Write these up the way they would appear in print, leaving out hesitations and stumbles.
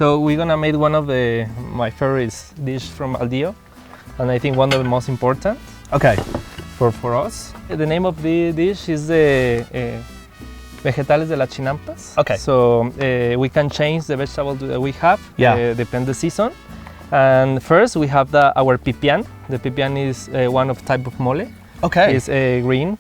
So we're gonna make one of my favorite dish from Baldío, and I think one of the most important. Okay. For us. The name of the dish is the vegetales de las chinampas. Okay. So we can change the vegetables that we have, depend the season. And first we have our pipián. The pipián is one of type of mole. Okay. It's a green,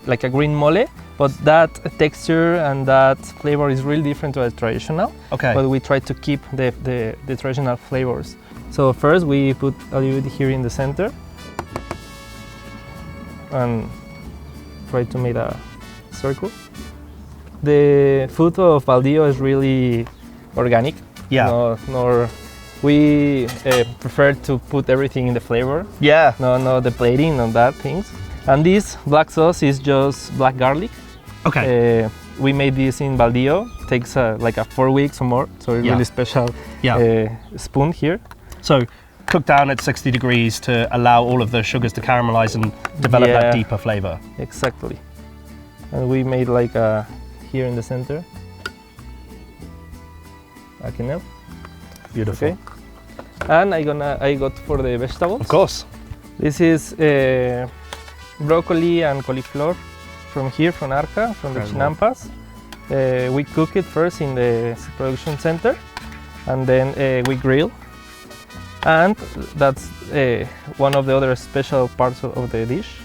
like a green mole, but that texture and that flavor is really different to the traditional. Okay. But we try to keep the traditional flavors. So first we put a little bit here in the center and try to make a circle. The food of Baldío is really organic. Yeah. We prefer to put everything in the flavor. Yeah. No, the plating, no that things. And this black sauce is just black garlic. Okay. We made this in Baldío. Takes like 4 weeks or more. So it's really special spoon here. So cooked down at 60 degrees to allow all of the sugars to caramelize and develop that deeper flavor. Exactly. And we made like here in the center. Like enough. Beautiful. Okay. And I got for the vegetables. Of course. This is broccoli and cauliflower from here, from Arca, from the chinampas. We cook it first in the production center, and then we grill. And that's one of the other special parts of the dish.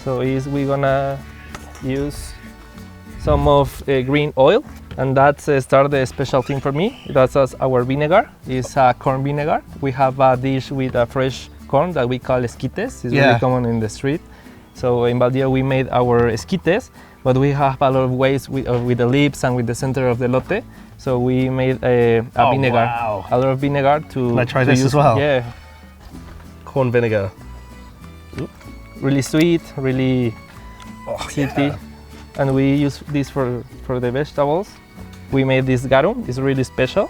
So we're gonna use some of green oil, and that's started the special thing for me. That's our vinegar. It's corn vinegar. We have a dish with a fresh corn that we call esquites. It's really common in the street. So in Baldío we made our esquites, but we have a lot of ways with the lips and with the center of the lote. So we made a vinegar, a lot of vinegar to. Can I try this as well? Yeah. Corn vinegar. Really sweet, really sweety. Yeah. And we use this for the vegetables. We made this garum. It's really special.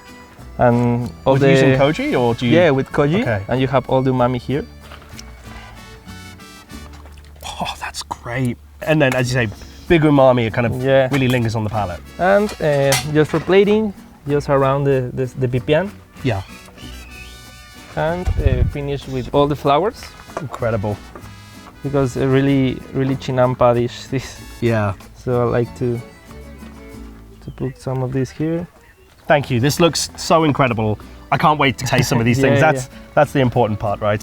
And using koji, or do you? Yeah, with koji. Okay. And you have all the umami here. Oh, that's great. And then, as you say, big umami, it kind of really lingers on the palate. And just for plating, just around the pipián. Yeah. And finish with all the flowers. Incredible. Because a really chinampa dish. Yeah. So I like to put some of this here. Thank you. This looks so incredible. I can't wait to taste some of these things. That's the important part, right?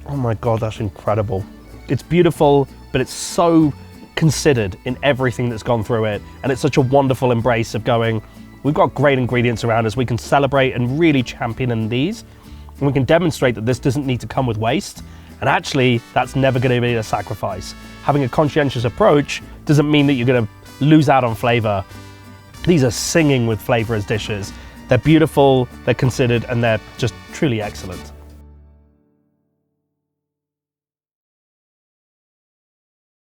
Oh my God, that's incredible. It's beautiful, but it's so considered in everything that's gone through it. And it's such a wonderful embrace of going, we've got great ingredients around us. We can celebrate and really champion these. And we can demonstrate that this doesn't need to come with waste. And actually, that's never going to be a sacrifice. Having a conscientious approach doesn't mean that you're going to lose out on flavor. These are singing with flavor as dishes. They're beautiful, they're considered, and they're just truly excellent.